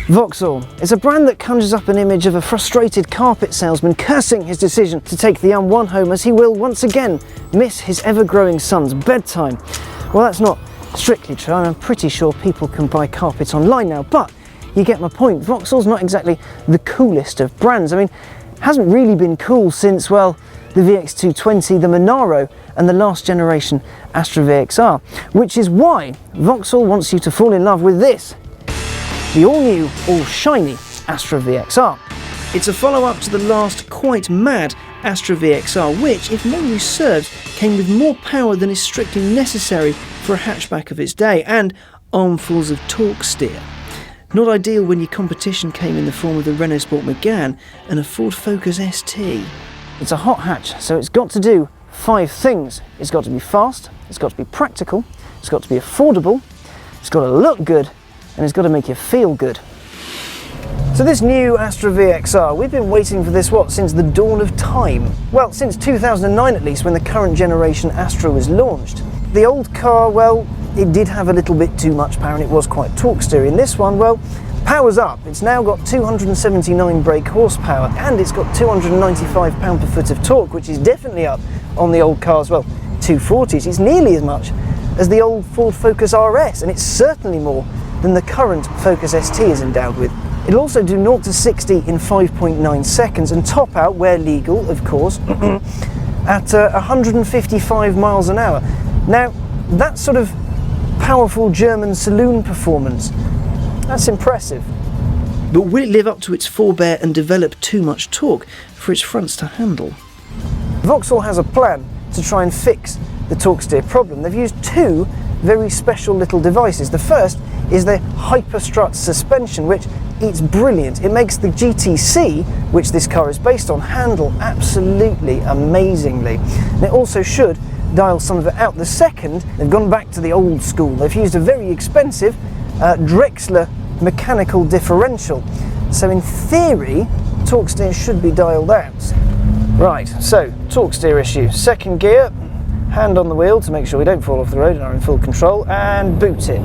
Vauxhall is a brand that conjures up an image of a frustrated carpet salesman cursing his decision to take the unwon home as he will once again miss his ever-growing son's bedtime. Well, that's not strictly true. I'm pretty sure people can buy carpets online now, but you get my point. Vauxhall's not exactly the coolest of brands. I mean, hasn't really been cool since, well, the VX220, the Monaro, and the last generation Astra VXR, which is why Vauxhall wants you to fall in love with this, the all-new, all-shiny Astra VXR. It's a follow-up to the last quite mad Astra VXR, which, if memory serves, came with more power than is strictly necessary for a hatchback of its day, and armfuls of torque steer. Not ideal when your competition came in the form of the Renault Sport Megane and a Ford Focus ST. It's a hot hatch, so it's got to do 5 things. It's got to be fast, it's got to be practical, it's got to be affordable, it's got to look good, and it's got to make you feel good. So this new Astra VXR, we've been waiting for this, since the dawn of time? Well, since 2009 at least, when the current generation Astra was launched. The old car, well, it did have a little bit too much power and it was quite torque steering. This one, well, power's up. It's now got 279 brake horsepower and it's got 295 pound-per-foot of torque, which is definitely up on the old car's, 240s. It's nearly as much as the old Ford Focus RS, and it's certainly more than the current Focus ST is endowed with. It'll also do 0 to 60 in 5.9 seconds and top out, where legal, of course, at 155 miles an hour. Now, that sort of powerful German saloon performance, that's impressive. But will it live up to its forebear and develop too much torque for its fronts to handle? Vauxhall has a plan to try and fix the torque steer problem. They've used 2 very special little devices. The first is the Hyperstrut suspension, which it's brilliant. It makes the GTC, which this car is based on, handle absolutely amazingly. And it also should dial some of it out. The second, they've gone back to the old school. They've used a very expensive Drexler mechanical differential. So in theory, torque steer should be dialed out. Right, so torque steer issue. Second gear, hand on the wheel to make sure we don't fall off the road and are in full control, and boot it.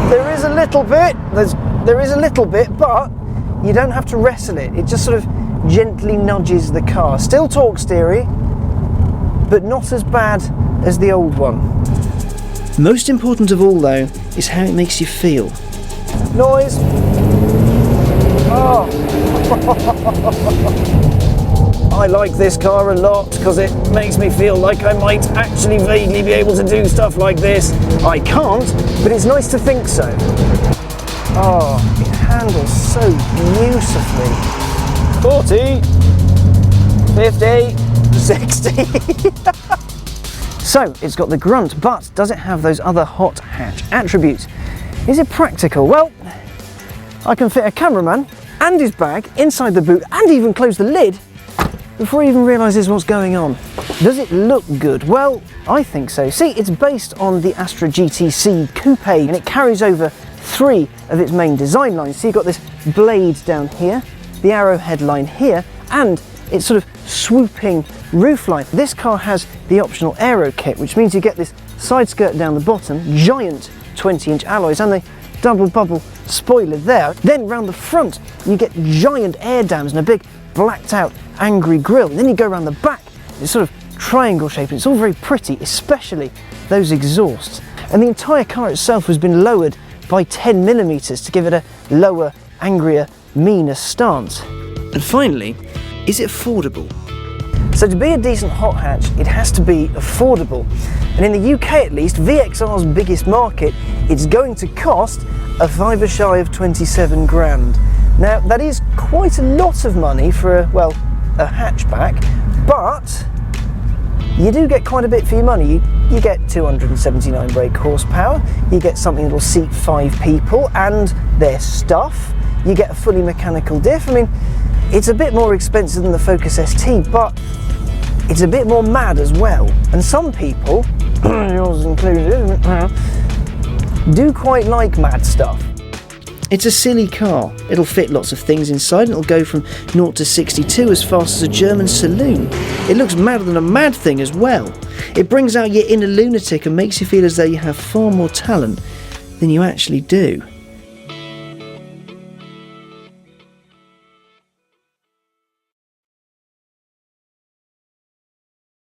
There is a little bit, but you don't have to wrestle it. It just sort of gently nudges the car. Still torque steery, but not as bad as the old one. Most important of all, though, is how it makes you feel. Noise. Oh. I like this car a lot because it makes me feel like I might actually vaguely be able to do stuff like this. I can't, but it's nice to think so. Oh, it handles so beautifully. 40, 50, 60. So, it's got the grunt, but does it have those other hot hatch attributes? Is it practical? Well, I can fit a cameraman and his bag inside the boot and even close the lid before he even realises what's going on. Does it look good? Well, I think so. See, it's based on the Astra GTC Coupe and it carries over 3 of its main design lines. So you've got this blade down here, the arrowhead line here, and its sort of swooping roofline. This car has the optional aero kit, which means you get this side skirt down the bottom, giant 20-inch alloys, and the double bubble spoiler there. Then round the front, you get giant air dams and a big blacked out angry grille. And then you go around the back, it's sort of triangle shape. It's all very pretty, especially those exhausts. And the entire car itself has been lowered by 10mm to give it a lower, angrier, meaner stance. And finally, is it affordable? So to be a decent hot hatch, it has to be affordable. And in the UK at least, VXR's biggest market, it's going to cost a fiver shy of 27 grand. Now that is quite a lot of money for a hatchback, but you do get quite a bit for your money. You get 279 brake horsepower, you get something that'll seat 5 people and their stuff, you get a fully mechanical diff. I mean, it's a bit more expensive than the Focus ST, but it's a bit more mad as well. And some people, yours included, do quite like mad stuff. It's a silly car. It'll fit lots of things inside and it'll go from 0 to 62 as fast as a German saloon. It looks madder than a mad thing as well. It brings out your inner lunatic and makes you feel as though you have far more talent than you actually do.